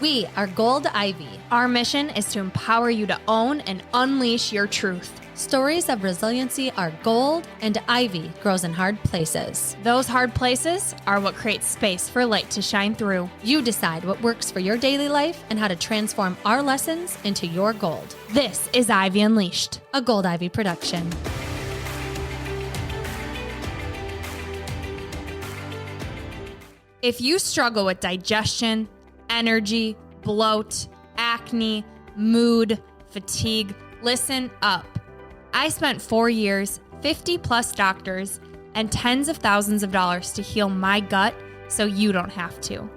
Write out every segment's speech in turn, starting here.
We are GOLDIVY. Our mission is to empower you to own and unleash your truth. Stories of resiliency are gold, and ivy grows in hard places. Those hard places are what create space for light to shine through. You decide what works for your daily life and how to transform our lessons into your gold. This is Ivy Unleashed, a GOLDIVY production. If you struggle with digestion, energy, bloat, acne, mood, fatigue, listen up. I spent 4 years, 50 plus doctors, and tens of thousands of dollars to heal my gut so you don't have to.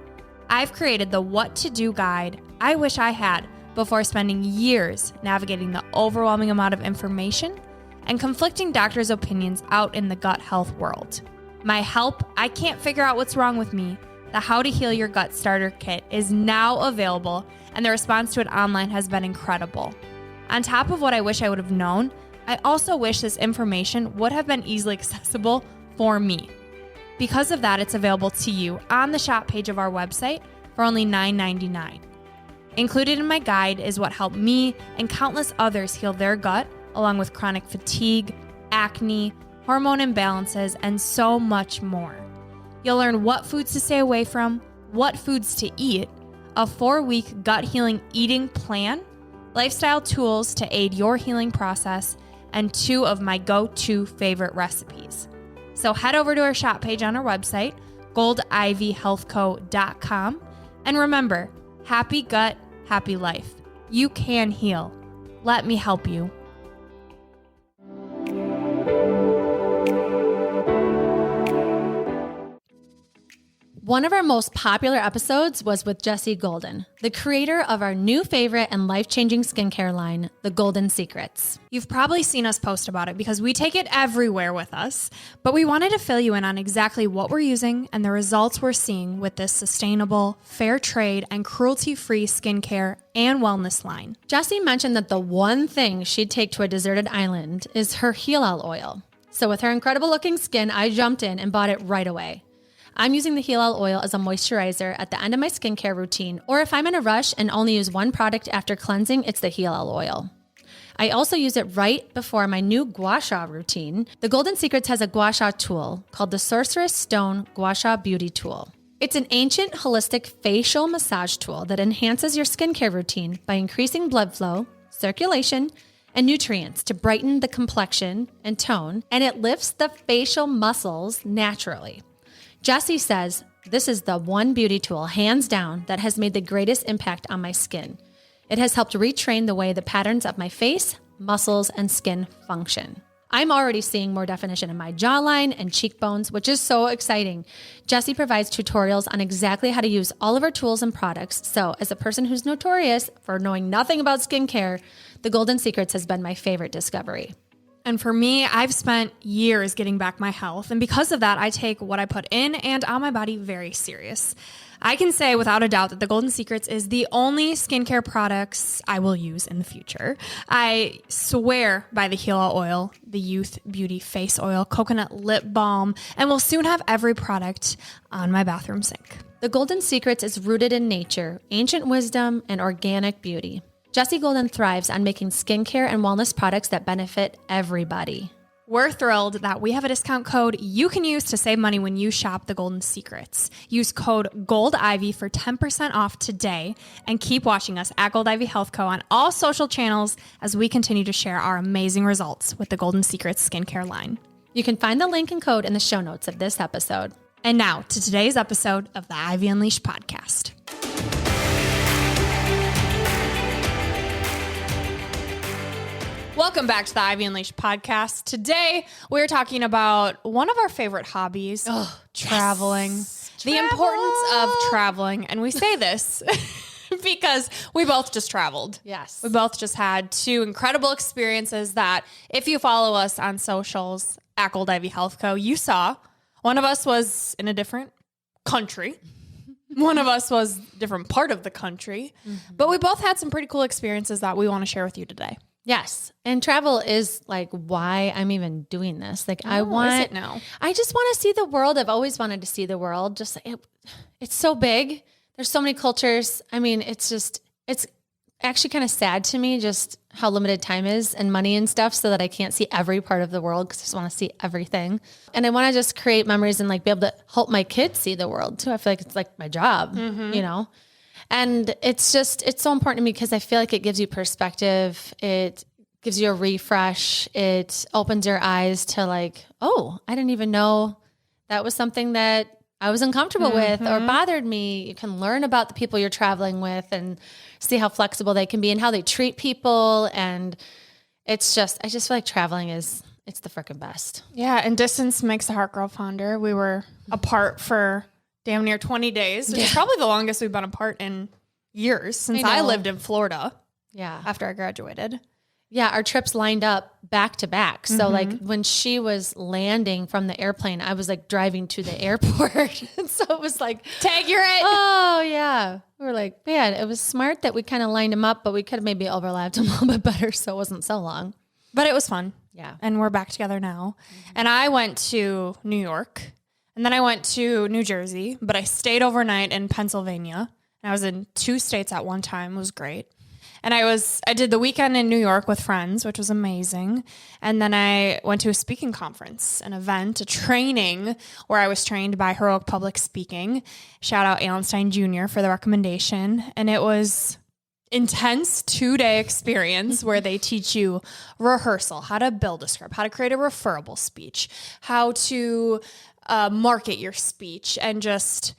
I've created the what to do guide I wish I had before spending years navigating the overwhelming amount of information and conflicting doctors' opinions out in the gut health world. My help, I can't figure out what's wrong with me. The How to Heal Your Gut Starter Kit is now available, and the response to it online has been incredible. On top of what I wish I would have known, I also wish this information would have been easily accessible for me. Because of that, it's available to you on the shop page of our website for only $9.99. Included in my guide is what helped me and countless others heal their gut, along with chronic fatigue, acne, hormone imbalances, and so much more. You'll learn what foods to stay away from, what foods to eat, a 4-week gut healing eating plan, lifestyle tools to aid your healing process, and 2 of my go-to favorite recipes. So head over to our shop page on our website, goldivyhealthco.com, and remember, happy gut, happy life. You can heal. Let me help you. One of our most popular episodes was with Jessie Golden, the creator of our new favorite and life-changing skincare line, The Golden Secrets. You've probably seen us post about it because we take it everywhere with us, but we wanted to fill you in on exactly what we're using and the results we're seeing with this sustainable, fair trade, and cruelty-free skincare and wellness line. Jessie mentioned that the one thing she'd take to a deserted island is her Heal oil. So with her incredible-looking skin, I jumped in and bought it right away. I'm using the Heal oil as a moisturizer at the end of my skincare routine, or if I'm in a rush and only use one product after cleansing, it's the Heal oil. I also use it right before my new gua sha routine. The Golden Secrets has a gua sha tool called the Sorceress Stone Gua Sha Beauty Tool. It's an ancient holistic facial massage tool that enhances your skincare routine by increasing blood flow, circulation, and nutrients to brighten the complexion and tone, and it lifts the facial muscles naturally. Jessie says, this is the one beauty tool, hands down, that has made the greatest impact on my skin. It has helped retrain the way the patterns of my face, muscles, and skin function. I'm already seeing more definition in my jawline and cheekbones, which is so exciting. Jessie provides tutorials on exactly how to use all of her tools and products. So as a person who's notorious for knowing nothing about skincare, The Golden Secrets has been my favorite discovery. And for me, I've spent years getting back my health. And because of that, I take what I put in and on my body very serious. I can say without a doubt that the Golden Secrets is the only skincare products I will use in the future. I swear by the Heal oil, the Youth Beauty Face Oil, coconut lip balm, and will soon have every product on my bathroom sink. The Golden Secrets is rooted in nature, ancient wisdom, and organic beauty. Jessie Golden thrives on making skincare and wellness products that benefit everybody. We're thrilled that we have a discount code you can use to save money when you shop The Golden Secrets. Use code GOLDIVY for 10% off today, and keep watching us at GOLDIVY Health Co. on all social channels as we continue to share our amazing results with the Golden Secrets skincare line. You can find the link and code in the show notes of this episode. And now to today's episode of the Ivy Unleashed podcast. Welcome back to the Ivy Unleashed podcast. Today, we're talking about one of our favorite hobbies, traveling. Yes. The importance of traveling. And we say this because we both just traveled. Yes. We both just had 2 incredible experiences that if you follow us on socials at GOLDIVY Health Co., you saw. One of us was in a different country. One of us was a different part of the country. Mm-hmm. But we both had some pretty cool experiences that we want to share with you today. Yes. And travel is like why I'm even doing this. Like I just want to see the world. I've always wanted to see the world. Just it's so big there's so many cultures. I mean, it's actually kind of sad to me just how limited time is and money and stuff, so that I can't see every part of the world because I just want to see everything. And I want to just create memories and like be able to help my kids see the world too. I feel like it's like my job, you know? And it's so important to me because I feel like it gives you perspective. It gives you a refresh. It opens your eyes to like, oh, I didn't even know that was something that I was uncomfortable with or bothered me. You can learn about the people you're traveling with and see how flexible they can be and how they treat people. And I just feel like traveling it's the freaking best. Yeah. And distance makes the heart grow fonder. We were apart for damn near 20 days, which is probably the longest we've been apart in years since I lived in Florida. Yeah. After I graduated. Yeah, our trips lined up back to back. So like when she was landing from the airplane, I was like driving to the airport. And so it was like, Tag, you're it. oh yeah. We were like, man, it was smart that we kind of lined them up, but we could have maybe overlapped them a little bit better so it wasn't so long. But it was fun. Yeah. And we're back together now. And I went to New York and then I went to New Jersey, but I stayed overnight in Pennsylvania. And I was in 2 states at one time. It was great. And I did the weekend in New York with friends, which was amazing. And then I went to a speaking conference, an event, a training where I was trained by Heroic Public Speaking. Shout out Alan Stein Jr. for the recommendation. And it was intense 2-day experience where they teach you rehearsal, how to build a script, how to create a referable speech, how to market your speech, and just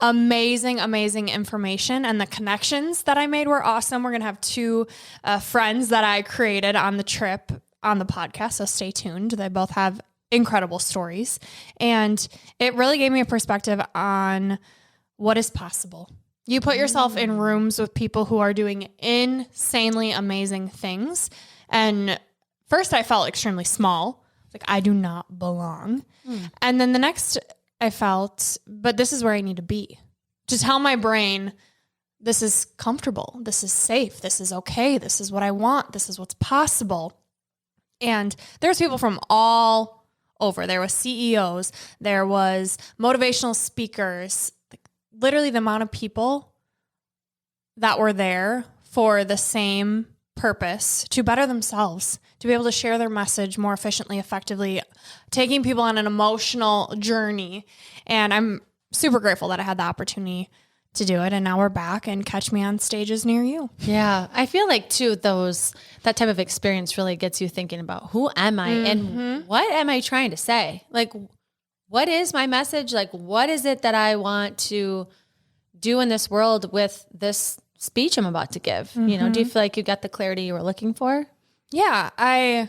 amazing information. And the connections that I made were awesome. We're going to have 2 friends that I created on the trip on the podcast. So stay tuned. They both have incredible stories. And it really gave me a perspective on what is possible. You put yourself in rooms with people who are doing insanely amazing things. And first I felt extremely small. Like I do not belong. And then the next I felt, but this is where I need to be. To tell my brain, this is comfortable, this is safe, this is okay, this is what I want, this is what's possible. And there's people from all over. There was CEOs, there was motivational speakers, like literally the amount of people that were there for the same purpose, to better themselves, to be able to share their message more efficiently, effectively, taking people on an emotional journey. And I'm super grateful that I had the opportunity to do it. And now we're back, and catch me on stages near you. Yeah. I feel like too, that type of experience really gets you thinking about who am I and what am I trying to say? Like, what is my message? Like, what is it that I want to do in this world with this speech I'm about to give? You know, do you feel like you got the clarity you were looking for? Yeah, I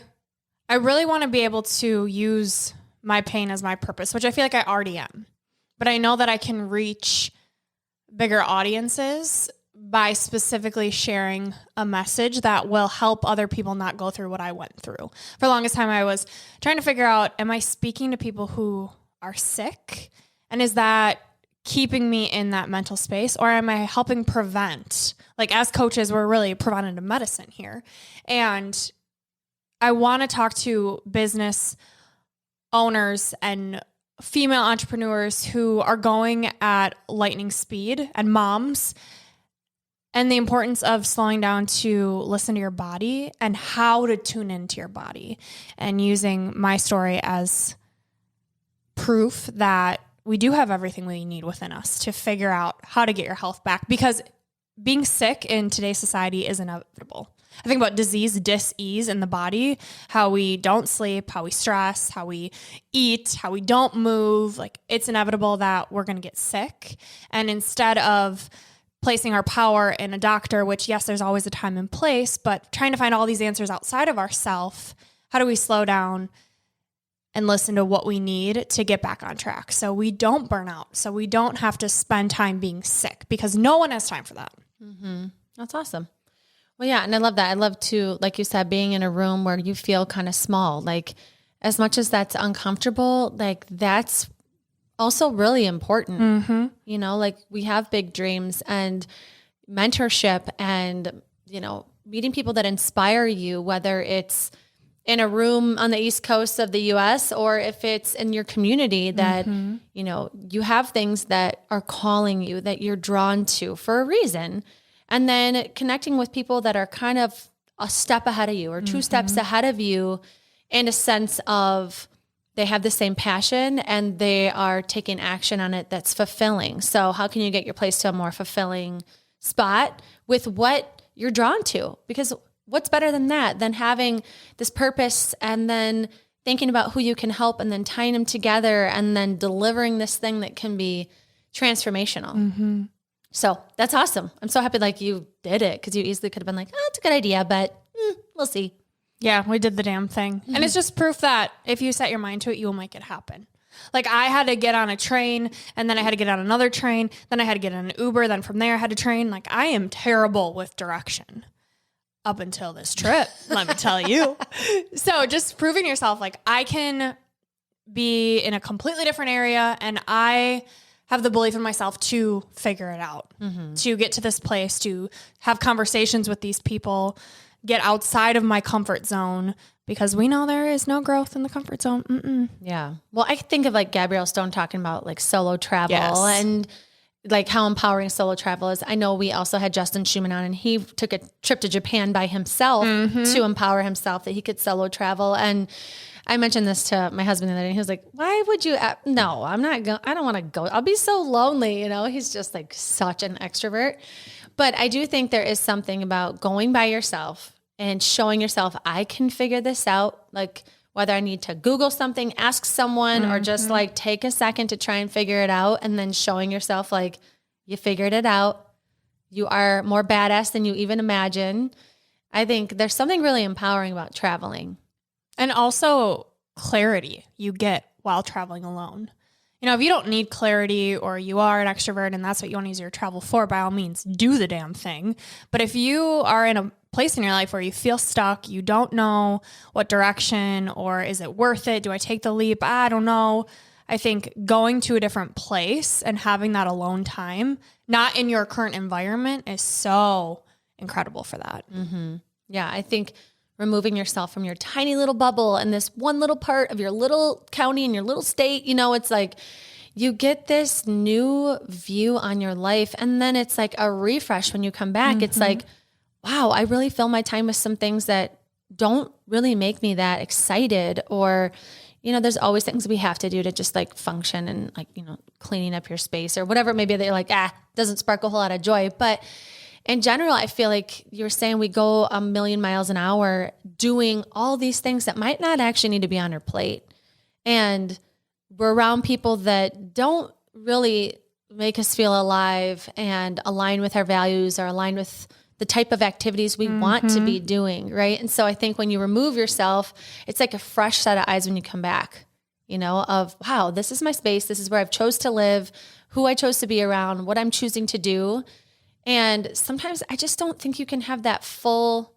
really want to be able to use my pain as my purpose, which I feel like I already am. But I know that I can reach bigger audiences by specifically sharing a message that will help other people not go through what I went through. For the longest time, I was trying to figure out, am I speaking to people who are sick? And is that keeping me in that mental space, or am I helping prevent? Like as coaches, we're really preventative medicine here. And I want to talk to business owners and female entrepreneurs who are going at lightning speed, and moms, and the importance of slowing down to listen to your body and how to tune into your body, and using my story as proof that we do have everything we need within us to figure out how to get your health back, because being sick in today's society is inevitable. I think about disease, dis-ease in the body, how we don't sleep, how we stress, how we eat, how we don't move. Like it's inevitable that we're going to get sick. And instead of placing our power in a doctor, which yes, there's always a time and place, but trying to find all these answers outside of ourselves, how do we slow down and listen to what we need to get back on track so we don't burn out, so we don't have to spend time being sick, because no one has time for that. That's awesome. Well, yeah. And I love that. I love to, like you said, being in a room where you feel kind of small, like as much as that's uncomfortable, like that's also really important. You know, like we have big dreams and mentorship and, you know, meeting people that inspire you, whether it's in a room on the East Coast of the US, or if it's in your community that, you know, you have things that are calling you, that you're drawn to for a reason. And then connecting with people that are kind of a step ahead of you or two steps ahead of you, in a sense of they have the same passion and they are taking action on it that's fulfilling. So how can you get your place to a more fulfilling spot with what you're drawn to? Because what's better than that, than having this purpose and then thinking about who you can help and then tying them together and then delivering this thing that can be transformational. So that's awesome. I'm so happy like you did it, because you easily could have been like, oh, it's a good idea, but we'll see. Yeah, we did the damn thing. And it's just proof that if you set your mind to it, you will make it happen. Like I had to get on a train, and then I had to get on another train. Then I had to get on an Uber. Then from there I had to train. Like I am terrible with direction. Up until this trip, let me tell you. So just proving yourself, like I can be in a completely different area and I have the belief in myself to figure it out, to get to this place, to have conversations with these people, get outside of my comfort zone, because we know there is no growth in the comfort zone. Yeah. Well, I think of like Gabrielle Stone talking about like solo travel Yes. and like how empowering solo travel is. I know we also had Justin Schumann on, and he took a trip to Japan by himself to empower himself that he could solo travel. And I mentioned this to my husband the other day, and he was like, why would you? No, I'm not going. I don't want to go. I'll be so lonely. You know, he's just like such an extrovert. But I do think there is something about going by yourself and showing yourself, I can figure this out. Like whether I need to Google something, ask someone, or just like take a second to try and figure it out, and then showing yourself like you figured it out. You are more badass than you even imagine. I think there's something really empowering about traveling. And also clarity you get while traveling alone. You know, if you don't need clarity, or you are an extrovert and that's what you want to use your travel for, by all means, do the damn thing. But if you are in a place in your life where you feel stuck, you don't know what direction, or is it worth it? Do I take the leap? I don't know. I think going to a different place and having that alone time, not in your current environment, is so incredible for that. Yeah, I think removing yourself from your tiny little bubble and this one little part of your little county and your little state, you know, it's like you get this new view on your life, and then it's like a refresh when you come back. It's like, wow, I really fill my time with some things that don't really make me that excited. Or, you know, there's always things we have to do to just like function, and like, you know, cleaning up your space or whatever. Maybe they're like, doesn't spark a whole lot of joy. But in general, I feel like you were saying we go a million miles an hour doing all these things that might not actually need to be on our plate. And we're around people that don't really make us feel alive and align with our values, or align with the type of activities we want to be doing, right? And so I think when you remove yourself, it's like a fresh set of eyes when you come back, you know, of, wow, this is my space. This is where I've chose to live, who I chose to be around, what I'm choosing to do. And sometimes I just don't think you can have that full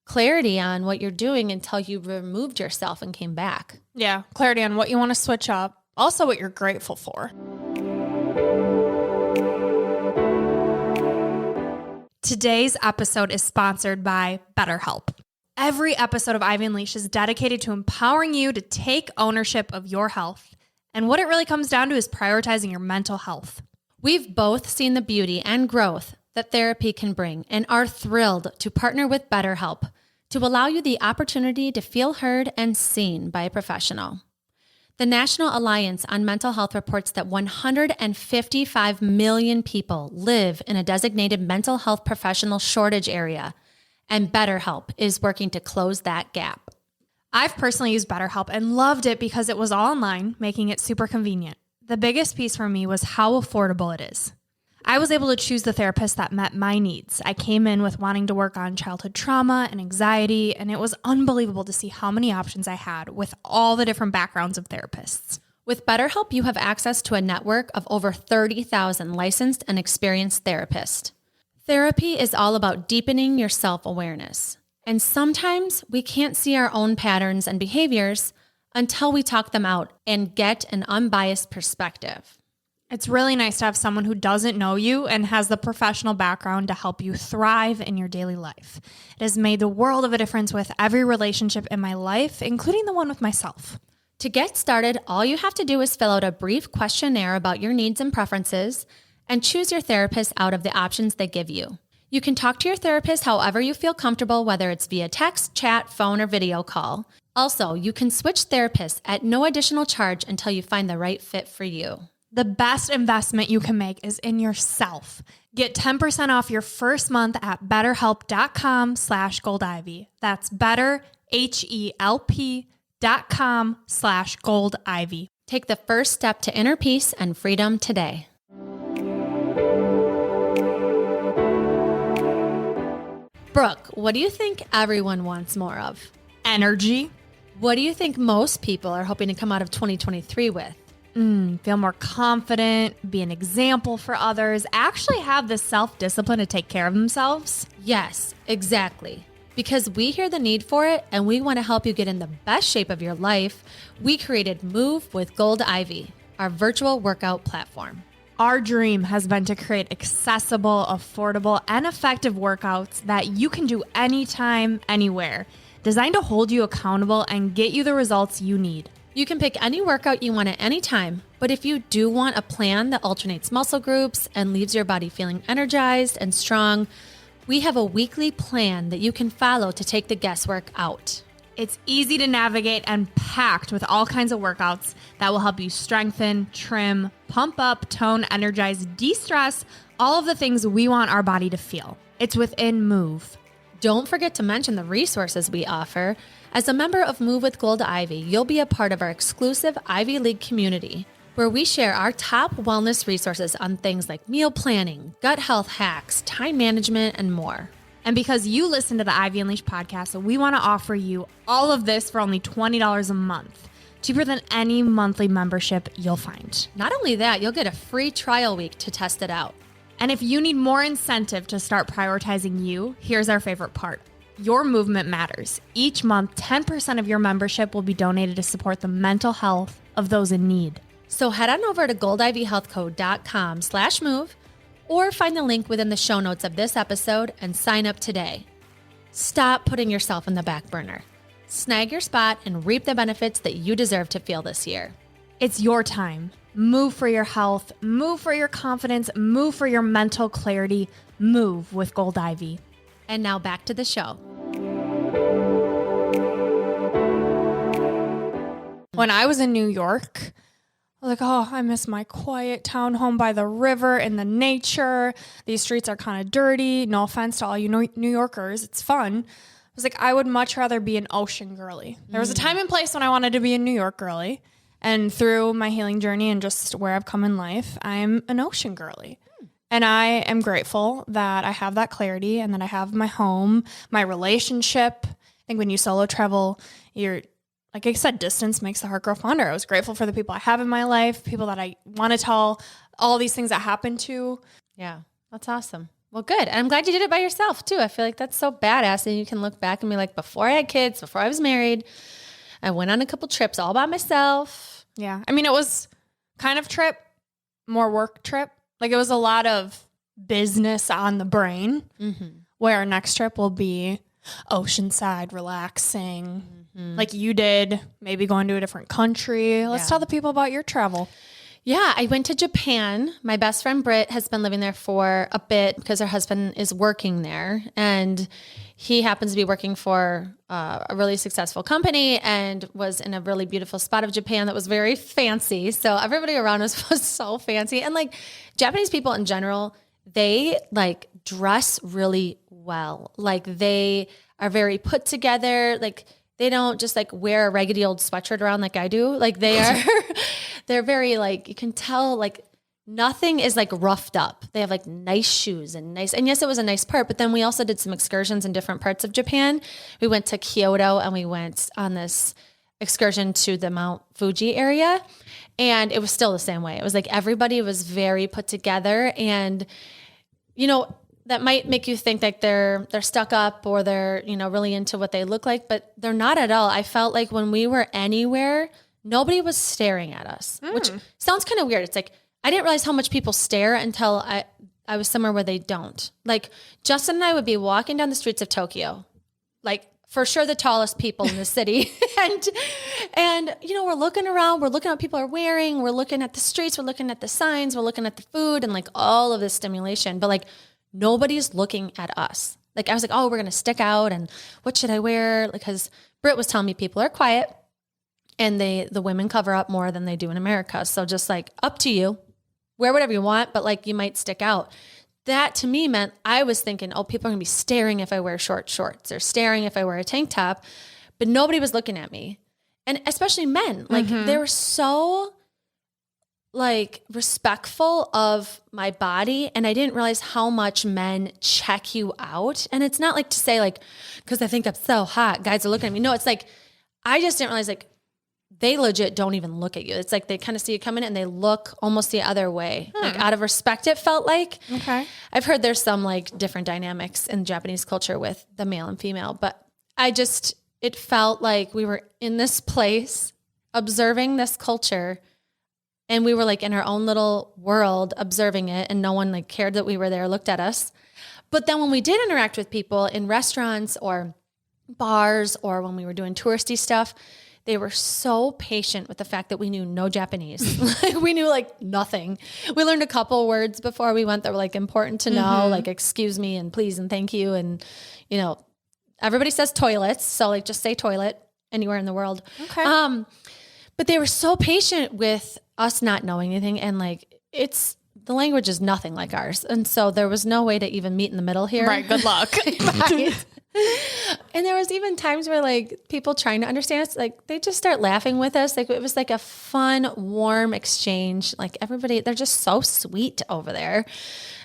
clarity on what you're doing until you removed yourself and came back. Yeah, clarity on what you want to switch up, also what you're grateful for. Today's episode is sponsored by BetterHelp. Every episode of Ivy Unleashed is dedicated to empowering you to take ownership of your health. And what it really comes down to is prioritizing your mental health. We've both seen the beauty and growth that therapy can bring, and are thrilled to partner with BetterHelp to allow you the opportunity to feel heard and seen by a professional. The National Alliance on Mental Health reports that 155 million people live in a designated mental health professional shortage area, and BetterHelp is working to close that gap. I've personally used BetterHelp and loved it because it was all online, making it super convenient. The biggest piece for me was how affordable it is. I was able to choose the therapist that met my needs. I came in with wanting to work on childhood trauma and anxiety, and it was unbelievable to see how many options I had with all the different backgrounds of therapists. With BetterHelp, you have access to a network of over 30,000 licensed and experienced therapists. Therapy is all about deepening your self-awareness. And sometimes we can't see our own patterns and behaviors until we talk them out and get an unbiased perspective. It's really nice to have someone who doesn't know you and has the professional background to help you thrive in your daily life. It has made the world of a difference with every relationship in my life, including the one with myself. To get started, all you have to do is fill out a brief questionnaire about your needs and preferences and choose your therapist out of the options they give you. You can talk to your therapist however you feel comfortable, whether it's via text, chat, phone, or video call. Also, you can switch therapists at no additional charge until you find the right fit for you. The best investment you can make is in yourself. Get 10% off your first month at betterhelp.com/goldivy. That's betterhelp.com/goldivy. Take the first step to inner peace and freedom today. Brooke, what do you think everyone wants more of? Energy. What do you think most people are hoping to come out of 2023 with? Feel more confident, be an example for others, actually have the self-discipline to take care of themselves. Yes, exactly. Because we hear the need for it and we want to help you get in the best shape of your life, we created Move with GOLDIVY, our virtual workout platform. Our dream has been to create accessible, affordable, and effective workouts that you can do anytime, anywhere, designed to hold you accountable and get you the results you need. You can pick any workout you want at any time, but if you do want a plan that alternates muscle groups and leaves your body feeling energized and strong, we have a weekly plan that you can follow to take the guesswork out. It's easy to navigate and packed with all kinds of workouts that will help you strengthen, trim, pump up, tone, energize, de-stress, all of the things we want our body to feel. It's within Move. Don't forget to mention the resources we offer. As a member of Move with GOLDIVY, you'll be a part of our exclusive Ivy League community, where we share our top wellness resources on things like meal planning, gut health hacks, time management, and more. And because you listen to the Ivy Unleashed podcast, we want to offer you all of this for only $20 a month, cheaper than any monthly membership you'll find. Not only that, you'll get a free trial week to test it out. And if you need more incentive to start prioritizing you, here's our favorite part. Your movement matters. Each month, 10% of your membership will be donated to support the mental health of those in need. So head on over to goldivyhealthco.com/move or find the link within the show notes of this episode and sign up today. Stop putting yourself in the back burner. Snag your spot and reap the benefits that you deserve to feel this year. It's your time. Move for your health, move for your confidence, move for your mental clarity, move with GOLDIVY. And now back to the show. When I was in New York, I was like, oh, I miss my quiet town home by the river and the nature. These streets are kind of dirty. No offense to all you New Yorkers. It's fun. I was like, I would much rather be an ocean girly. There was a time and place when I wanted to be a New York girly. And through my healing journey and just where I've come in life, I'm an ocean girly. And I am grateful that I have that clarity and that I have my home, my relationship. I think when you solo travel, you're, like I said, distance makes the heart grow fonder. I was grateful for the people I have in my life, people that I want to tell all these things that happened to. Yeah, that's awesome. Well, good. And I'm glad you did it by yourself too. I feel like that's so badass. And you can look back and be like, before I had kids, before I was married, I went on a couple trips all by myself. Yeah. I mean, it was kind of trip, more work trip. Like it was a lot of business on the brain, where our next trip will be oceanside, relaxing, like you did, maybe going to a different country. Let's tell the people about your travel. Yeah, I went to Japan. My best friend Britt has been living there for a bit because her husband is working there. And he happens to be working for a really successful company and was in a really beautiful spot of Japan that was very fancy. So everybody around us was so fancy. And like Japanese people in general, they like dress really well. Like they are very put together. Like they don't just like wear a raggedy old sweatshirt around like I do. Like they are, they're very like, you can tell like nothing is like roughed up. They have like nice shoes and yes, it was a nice part, but then we also did some excursions in different parts of Japan. We went to Kyoto and we went on this excursion to the Mount Fuji area. And it was still the same way. It was like everybody was very put together and, you know, that might make you think like they're stuck up or they're, you know, really into what they look like, but they're not at all. I felt like when we were anywhere, nobody was staring at us, which sounds kind of weird. It's like, I didn't realize how much people stare until I was somewhere where they don't. Like Justin and I would be walking down the streets of Tokyo, like for sure the tallest people in the city. and you know, we're looking around, we're looking at what people are wearing, we're looking at the streets, we're looking at the signs, we're looking at the food and like all of this stimulation, but like nobody's looking at us. Like I was like, oh, we're going to stick out and what should I wear? Because Britt was telling me people are quiet and the women cover up more than they do in America. So just like up to you. Wear whatever you want, but like you might stick out. That to me meant I was thinking, oh, people are going to be staring if I wear short shorts or staring if I wear a tank top, but nobody was looking at me. And especially men, like they were so like respectful of my body. And I didn't realize how much men check you out. And it's not like to say like, cause I think I'm so hot, guys are looking at me. No, it's like, I just didn't realize like, they legit don't even look at you. It's like they kind of see you coming in and they look almost the other way. Like out of respect, it felt like. Okay. I've heard there's some like different dynamics in Japanese culture with the male and female, but it felt like we were in this place observing this culture and we were like in our own little world observing it and no one like cared that we were there, looked at us. But then when we did interact with people in restaurants or bars or when we were doing touristy stuff, they were so patient with the fact that we knew no Japanese. Like we knew like nothing. We learned a couple words before we went that were like important to know, like excuse me and please and thank you. And, you know, everybody says toilets. So like just say toilet anywhere in the world. Okay. But they were so patient with us not knowing anything. And like, the language is nothing like ours. And so there was no way to even meet in the middle here. Right. Good luck. Right. And there was even times where like people trying to understand us, like they just start laughing with us. Like it was like a fun, warm exchange. Like everybody, they're just so sweet over there.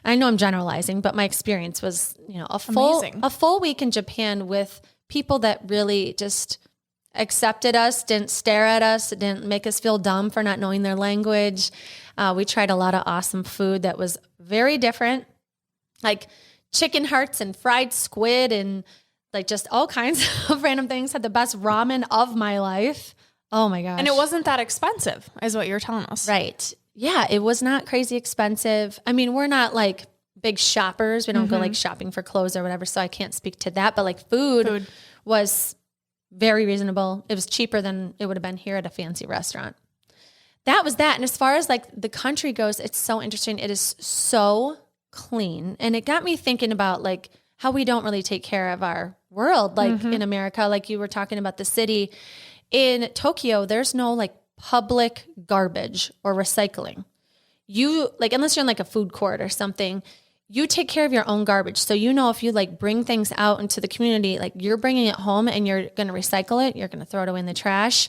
I know I'm generalizing, but my experience was, you know, a full week in Japan with people that really just accepted us, didn't stare at us, didn't make us feel dumb for not knowing their language. We tried a lot of awesome food that was very different, like chicken hearts and fried squid and like just all kinds of random things. Had the best ramen of my life. Oh my gosh. And it wasn't that expensive is what you're telling us. Right. Yeah. It was not crazy expensive. I mean, we're not like big shoppers. We don't go like shopping for clothes or whatever. So I can't speak to that, but like food was very reasonable. It was cheaper than it would have been here at a fancy restaurant. That was that. And as far as like the country goes, it's so interesting. It is so clean. And it got me thinking about like how we don't really take care of our world. Like in America, like you were talking about the city in Tokyo, there's no like public garbage or recycling. You like, unless you're in like a food court or something, you take care of your own garbage. So, you know, if you like bring things out into the community, like you're bringing it home and you're going to recycle it, you're going to throw it away in the trash.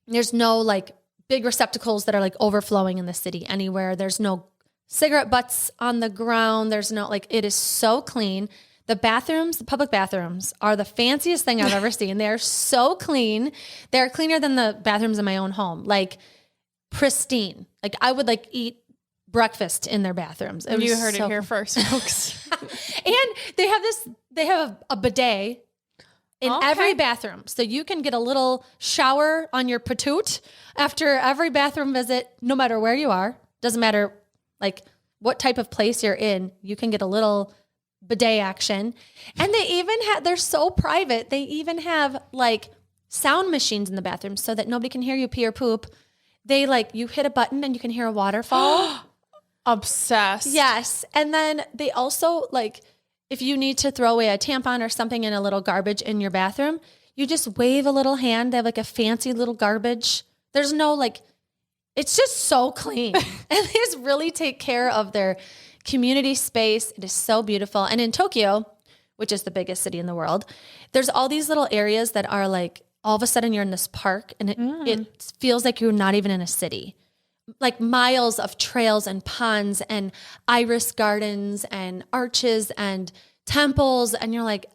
There's no like big receptacles that are like overflowing in the city anywhere. There's no cigarette butts on the ground. There's no like, it is so clean. The bathrooms, the public bathrooms are the fanciest thing I've ever seen. They're so clean. They're cleaner than the bathrooms in my own home. Like pristine. Like I would like eat breakfast in their bathrooms. You heard it here first, folks. And they have a bidet in every bathroom. So you can get a little shower on your patoot after every bathroom visit, no matter where you are. Doesn't matter like what type of place you're in, you can get a little bidet action. And they even they're so private. They even have like sound machines in the bathroom so that nobody can hear you pee or poop. They like, you hit a button and you can hear a waterfall. Obsessed. Yes. And then they also like, if you need to throw away a tampon or something in a little garbage in your bathroom, you just wave a little hand. They have like a fancy little garbage. There's no like, it's just so clean. And they just really take care of their community space. It is so beautiful. And in Tokyo, which is the biggest city in the world, there's all these little areas that are like, all of a sudden you're in this park and it feels like you're not even in a city. Like miles of trails and ponds and iris gardens and arches and temples. And you're like,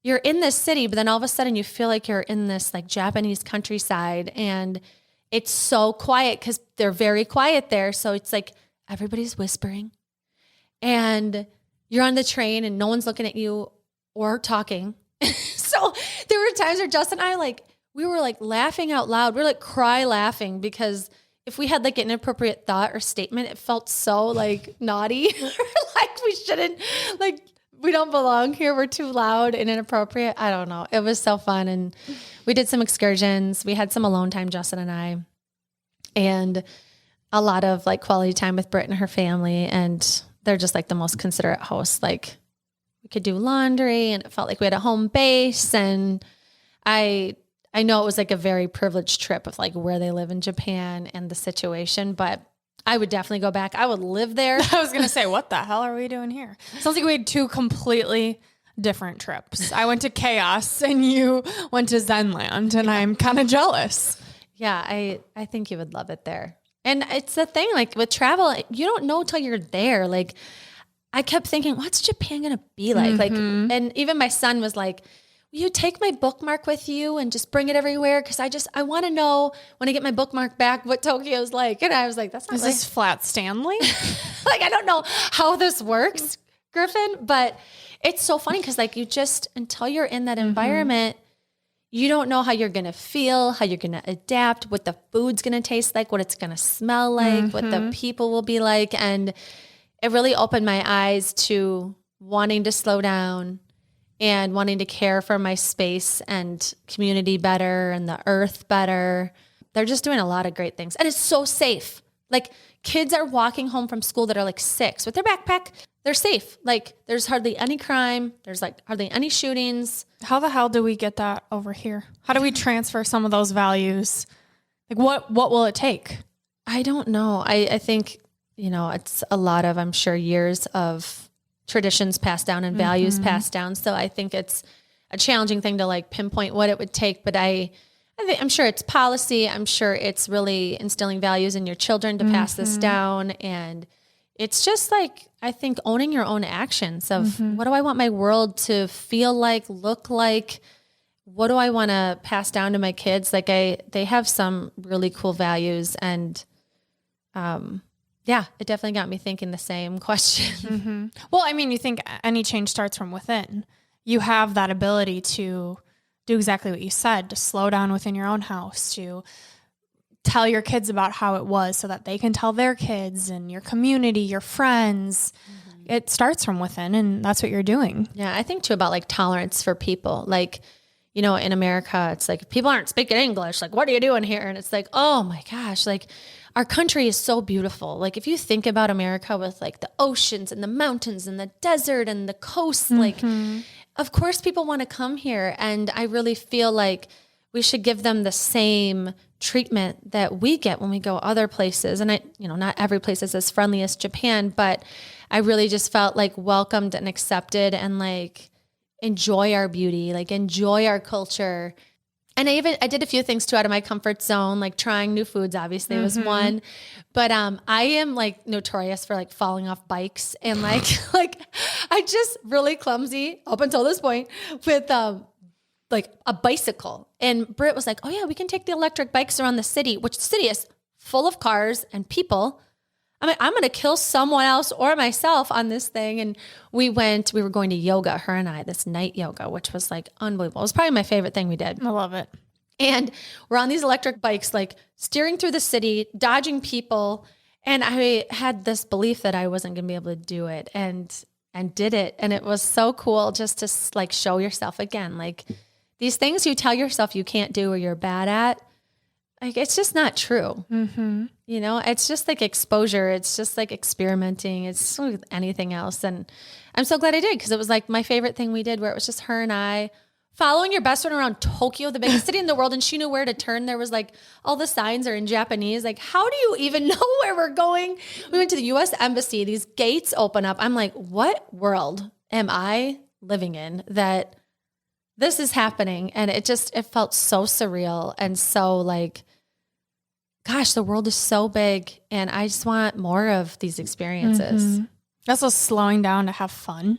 you're in this city, but then all of a sudden you feel like you're in this like Japanese countryside and it's so quiet because they're very quiet there. So it's like everybody's whispering and you're on the train and no one's looking at you or talking. So there were times where Justin and I we were like laughing out loud. We were like cry laughing because if we had like an inappropriate thought or statement, it felt so like naughty. Like we shouldn't, like we don't belong here. We're too loud and inappropriate. I don't know. It was so fun. And we did some excursions. We had some alone time, Justin and I, and a lot of like quality time with Britt and her family. And they're just like the most considerate hosts. Like we could do laundry and it felt like we had a home base. And I know it was like a very privileged trip of like where they live in Japan and the situation, but I would definitely go back. I would live there. I was going to say, what the hell are we doing here? Sounds like we had two completely different trips. I went to chaos and you went to Zenland, and I'm kind of jealous. Yeah, I think you would love it there. And it's the thing, like with travel, you don't know till you're there. Like I kept thinking, what's Japan going to be like? Like, and even my son was like, will you take my bookmark with you and just bring it everywhere? Because I want to know when I get my bookmark back what Tokyo's like. And I was like, that's not Is this Flat Stanley? like, I don't know how this works, Griffin, but it's so funny because like you just, until you're in that environment, you don't know how you're going to feel, how you're going to adapt, what the food's going to taste like, what it's going to smell like, what the people will be like. And it really opened my eyes to wanting to slow down and wanting to care for my space and community better and the earth better. They're just doing a lot of great things. And it's so safe. Like kids are walking home from school that are like 6 with their backpack. They're safe. Like there's hardly any crime. There's like hardly any shootings. How the hell do we get that over here? How do we transfer some of those values? Like what will it take? I don't know. I think, it's a lot of, I'm sure, years of traditions passed down and values passed down. So I think it's a challenging thing to like pinpoint what it would take, but I'm sure it's policy. I'm sure it's really instilling values in your children to pass this down. And it's just like, I think owning your own actions of what do I want my world to feel like, look like? What do I want to pass down to my kids? Like they have some really cool values, and yeah, it definitely got me thinking the same question. Well, I mean, you think any change starts from within. You have that ability to do exactly what you said, to slow down within your own house, to tell your kids about how it was so that they can tell their kids and your community, your friends. It starts from within, and that's what you're doing. Yeah, I think too about like tolerance for people. Like, in America, it's like, if people aren't speaking English, like, what are you doing here? And it's like, oh my gosh, like our country is so beautiful. Like if you think about America with like the oceans and the mountains and the desert and the coast, like of course people want to come here. And I really feel like we should give them the same treatment that we get when we go other places. And not every place is as friendly as Japan, but I really just felt like welcomed and accepted and like enjoy our beauty, like enjoy our culture. And I did a few things too out of my comfort zone, like trying new foods, obviously was one, but I am like notorious for like falling off bikes and like I just really clumsy up until this point with like a bicycle. And Britt was like, oh yeah, we can take the electric bikes around the city, which the city is full of cars and people. I mean, I'm going to kill someone else or myself on this thing. And we were going to yoga, her and I, this night yoga, which was like unbelievable. It was probably my favorite thing we did. I love it. And we're on these electric bikes, like steering through the city, dodging people. And I had this belief that I wasn't going to be able to do it and did it. And it was so cool just to like show yourself again, like these things you tell yourself you can't do or you're bad at, like, it's just not true. It's just like exposure. It's just like experimenting. It's with anything else. And I'm so glad I did, because it was like my favorite thing we did, where it was just her and I following your best friend around Tokyo, the biggest city in the world. And she knew where to turn. There was like all the signs are in Japanese. Like, how do you even know where we're going? We went to the US Embassy. These gates open up. I'm like, what world am I living in that this is happening? And it felt so surreal and so like, gosh, the world is so big and I just want more of these experiences. Also slowing down to have fun,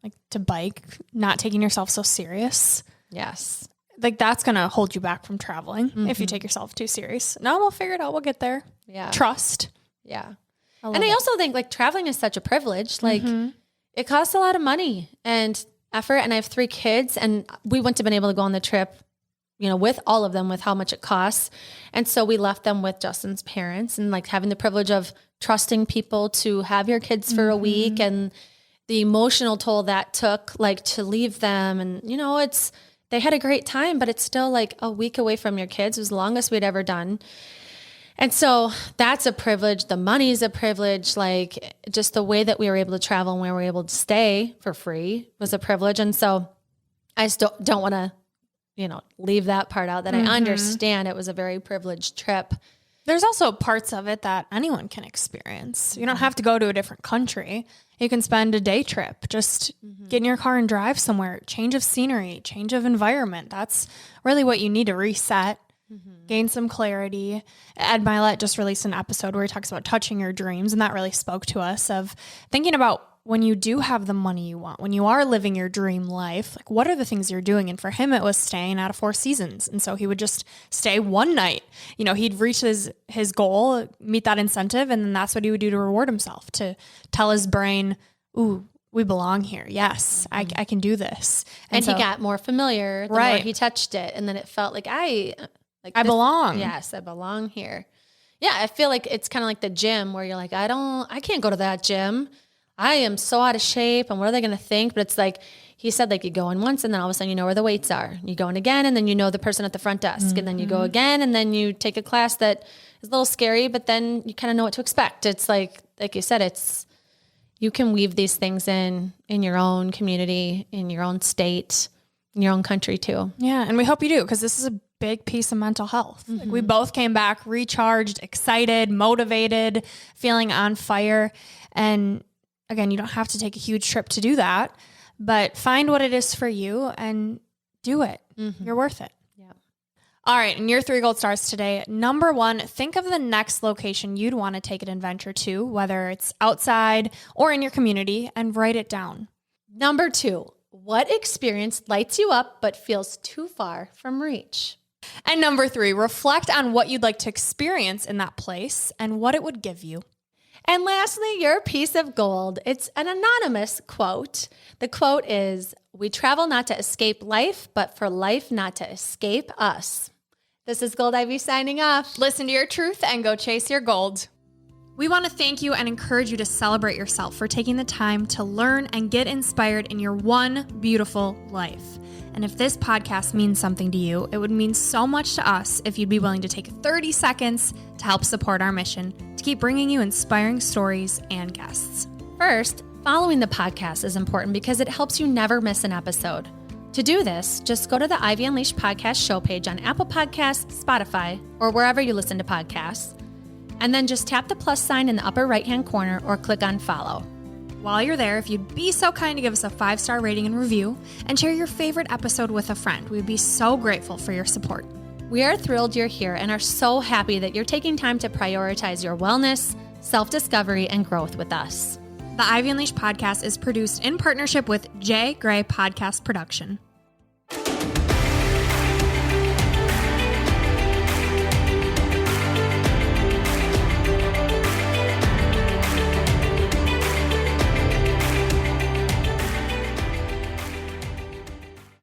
like to bike, not taking yourself so serious. Yes. Like that's going to hold you back from traveling if you take yourself too serious. No, we'll figure it out. We'll get there. Yeah. Trust. Yeah. I also think like traveling is such a privilege. Like it costs a lot of money and effort. And I have 3 kids and we wouldn't have been able to go on the trip, with all of them, with how much it costs. And so we left them with Justin's parents, and like having the privilege of trusting people to have your kids for a week, and the emotional toll that took, like, to leave them. And, they had a great time, but it's still like a week away from your kids. It was the longest we'd ever done. And so that's a privilege. The money's a privilege. Like, just the way that we were able to travel and where we were able to stay for free was a privilege. And so I still don't want to, leave that part out, that I understand it was a very privileged trip. There's also parts of it that anyone can experience. You don't have to go to a different country. You can spend a day trip, just get in your car and drive somewhere, change of scenery, change of environment. That's really what you need to reset, gain some clarity. Ed Milet just released an episode where he talks about touching your dreams, and that really spoke to us, of thinking about when you do have the money you want, when you are living your dream life, like, what are the things you're doing? And for him, it was staying at a Four Seasons. And so he would just stay one night. He'd reach his goal, meet that incentive, and then that's what he would do to reward himself, to tell his brain, ooh, we belong here. Yes, I can do this. And so he got more familiar the more he touched it. And then it felt like I belong. Yes, I belong here. Yeah, I feel like it's kind of like the gym, where you're like, I can't go to that gym. I am so out of shape, and what are they going to think? But it's like, he said, like, you go in once, and then all of a sudden you know where the weights are. You go in again, and then you know the person at the front desk. And then you go again, and then you take a class that is a little scary, but then you kind of know what to expect. It's like you said, you can weave these things in your own community, in your own state, in your own country too. Yeah, and we hope you do, because this is a big piece of mental health. Like, we both came back recharged, excited, motivated, feeling on fire. And again, you don't have to take a huge trip to do that, but find what it is for you and do it. You're worth it. Yeah. All right. And your 3 gold stars today. Number 1, think of the next location you'd want to take an adventure to, whether it's outside or in your community, and write it down. Number 2, what experience lights you up but feels too far from reach? And number 3, reflect on what you'd like to experience in that place and what it would give you. And lastly, your piece of gold. It's an anonymous quote. The quote is, "We travel not to escape life, but for life not to escape us." This is GOLDIVY signing off. Listen to your truth and go chase your gold. We want to thank you and encourage you to celebrate yourself for taking the time to learn and get inspired in your one beautiful life. And if this podcast means something to you, it would mean so much to us if you'd be willing to take 30 seconds to help support our mission to keep bringing you inspiring stories and guests. First, following the podcast is important because it helps you never miss an episode. To do this, just go to the Ivy Unleashed podcast show page on Apple Podcasts, Spotify, or wherever you listen to podcasts, and then just tap the plus sign in the upper right-hand corner or click on follow. While you're there, if you'd be so kind to give us a 5-star rating and review and share your favorite episode with a friend, we'd be so grateful for your support. We are thrilled you're here and are so happy that you're taking time to prioritize your wellness, self-discovery, and growth with us. The Ivy Unleashed podcast is produced in partnership with J. Gray Podcast Production.